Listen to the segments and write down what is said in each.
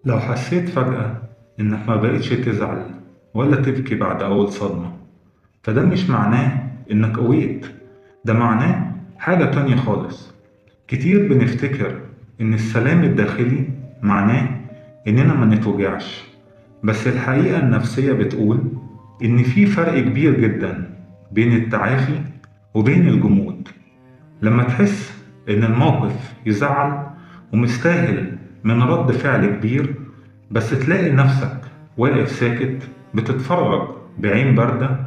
لو حسيت فجأة إنك ما بقيتش تزعل ولا تبكي بعد أول صدمة، فده مش معناه إنك قويت، ده معناه حاجة تانية خالص. كتير بنفتكر إن السلام الداخلي معناه إننا ما نتوجعش، بس الحقيقة النفسية بتقول إن في فرق كبير جدا بين التعافي وبين الجمود. لما تحس إن الموقف يزعل ومستاهل من رد فعل كبير، بس تلاقي نفسك واقف ساكت بتتفرج بعين باردة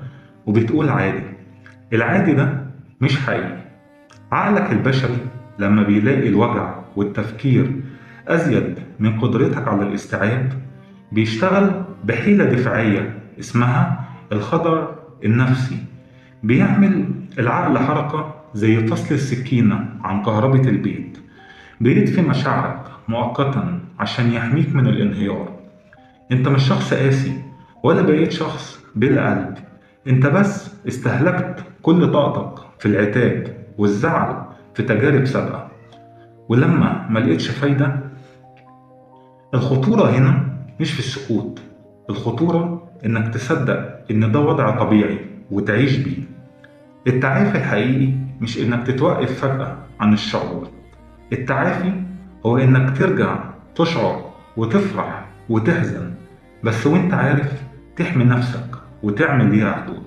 وبتقول عادي. العادي ده مش حقيقي. عقلك البشري لما بيلاقي الوجع والتفكير أزيد من قدرتك على الاستيعاب، بيشتغل بحيلة دفاعية اسمها الخطر النفسي. بيعمل العقل حركة زي فصل السكينة عن كهربة البيت، بيطفي مشاعرك مؤقتا عشان يحميك من الانهيار. انت مش شخص قاسي ولا بقيت شخص بلا قلب، انت بس استهلكت كل طاقتك في العتاب والزعل في تجارب سابقة. ولما ما لقيتش فايدة، الخطورة هنا مش في السكوت، الخطورة انك تصدق ان ده وضع طبيعي وتعيش بيه. التعافي الحقيقي مش إنك تتوقف فجأة عن الشعور. التعافي هو إنك ترجع تشعر وتفرح وتحزن، بس وإنت عارف تحمي نفسك وتعمل ليها حدود.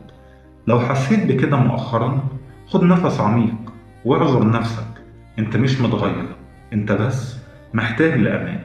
لو حسيت بكده مؤخرا، خد نفس عميق واعذر نفسك. أنت مش متغير، أنت بس محتاج لأمان.